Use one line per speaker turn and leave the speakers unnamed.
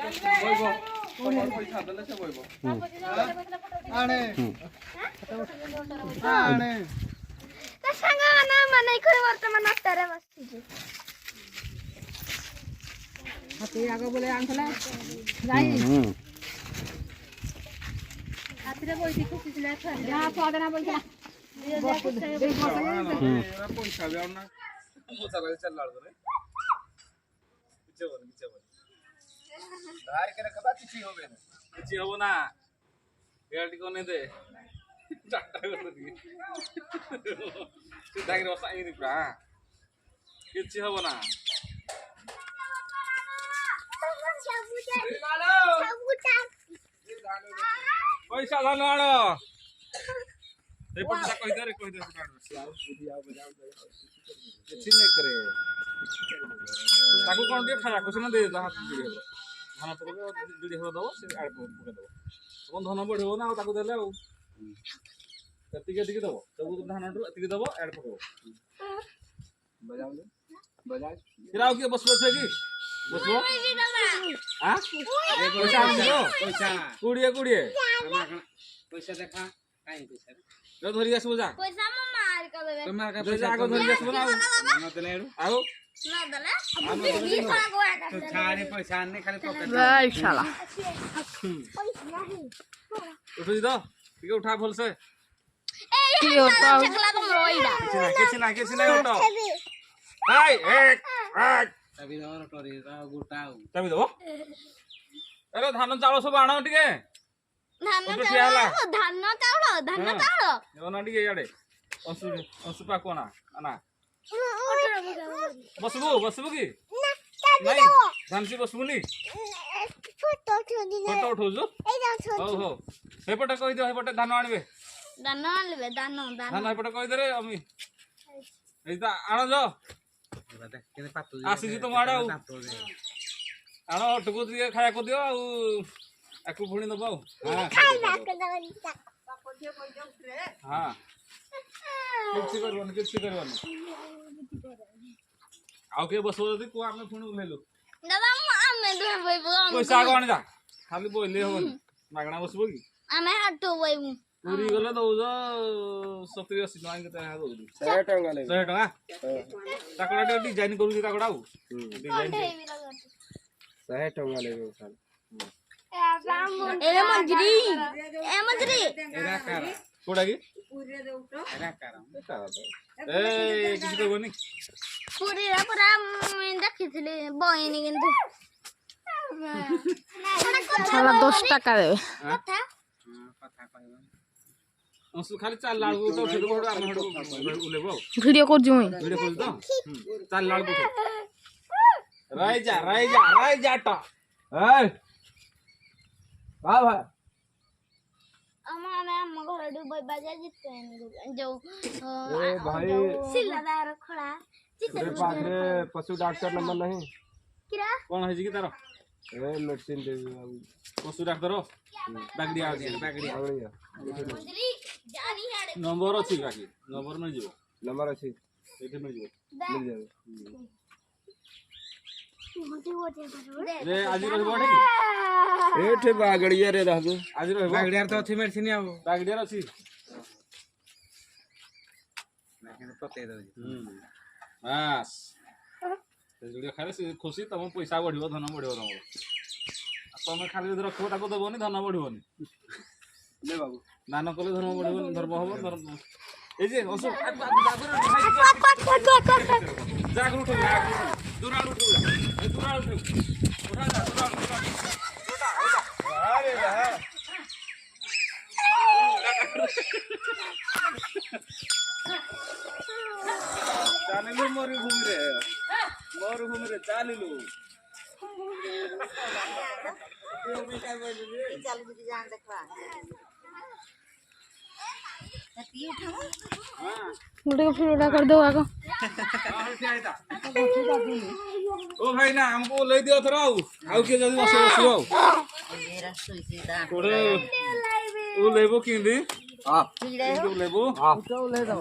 पैसा देले से बइबो आणे आणे
ता संग ना माने खरे वर्तमान अत्तारे बसछि
हाथी आगे बोले आंखला जाई हाथी रे बोलती खुशी दिला जा पदना बोलता
पैसा देओ ना मोचा लगे चल लाड़ रे पीछे बोल धार के रखबा किछि होबे ना किछि होबो ना गाड़ी कोने दे टाटा कर दी तू दागिर बसाई नी प्रा किछि होबो ना पैसा धन आड़ो ए पैसा कहि दे किछि नहीं करे ताको कोन दे खाया कुछ ना दे हाथ दे धान पकड़ो बिड़ी हो दबो से आड़ पकड़ दबो कोन धन बढ़िबो ना ताको देले आ कतिके दिके दबो सब धान अतिके दबो आड़ पकड़ो बजाओ ले बजा फिराओ के बसबो छे की बसबो हां पैसा आनो पैसा कुड़िए पैसा देखा काई पैसा रे धरि आसबो जा
पैसा म मार के देबे
तुम मार के पैसा आगो धरि आसबो ना ना देले आउ
ना दले ई खागो
तो छारे पैसा आने खाली पॉकेट
भाई शाला
उठ दो ठीक उठा भल से
की होता चकला तुम रोइडा
किछि ना उठो हाय एक तभी दो टोरी गुटाऊ तभी दो अरे धान चावल सब आनो टिके
धान चावल
योना टिके याडे अंसु पाकोना आना बसबो की नहीं धानसी बसबुनी फोटो उठो जो हो हेपटे कहि दे हेपटे धान आनबे
धान
हेपटे कहि दे रे अमी एता आनो जो आसी जी तुम आड़ो आनो टुकु दिए खाया को दियो आ आकु फुणी दबो हां हां किछि करबन आउ के बसो जदी को आमे फुणी उलेलो
दादा आमे दुहे बइबो
पैसा कोन जा खाली बोइले होन मागणा बसबो की
आमे हटो बइबो
पूरी गले दउजो 70 80 टका के तहा दउजो 100 टका ले 100 टका ताकड़ा डिजाइन करू जी ताकड़ा डिजाइन 100 टका लेबो साल
ए मंजरी
एरा कर कोडा की पूरे दे उठो एरा कर ए किछ करबनी
पूरी रा पूरा देखिथिले बहिनी किंतु
साला 10 टका देबे
कथा
कहबा अंसु खाली चाल लाल को तो उठे देबो हम उलेबो
वीडियो कर जु
वीडियो कर दो चाल लाल को राय जा टा ए हां भाई
हम घर डुबई बाजा जिते जो
ए भाई
सिलादार खड़ा
तेरे पाखरे पशु डॉक्टर नंबर नहीं
किरा
कौन है जी की तारो ए मेडिसिन दे पशु डॉक्टर बागड़ी आ दिया बागड़ी
मंजरी जानी हाडे
नंबर अछि बाकी नंबर मिल जीवो नंबर अछि एठे मिल जीवो मिल जाए रे आज रहबो ठे एठे बागड़िया रे रहबो आज रहबो बागड़िया तो अछि मेडिसिन आ बागड़िया अछि लेकिन पते दो बस ते जुड़िया खाले से खुशी तम पैसा बढ़िबो धन बढ़िबो तमरो तमे खाली जदी रखबो ताको दबोनी धन बढ़िबोनी ले बाबू दान कले धर्म बढ़िबोनी धर्म होबो धर्म ए जे असु जागरू उठो दूरा उठो दूरा उठो उठा जा दूरा अरे रहा चालिलु मरुभूमि रे चालिलु
चल जी जान देखवा गुडे को फिर कर दो आगो
ओ भाई ना हमको ले दियो थरा आउ के जल्दी बसो बसो
मेरा सुई दा
कोड़े ओ लेबो किंदी हां लेबो हां ले दो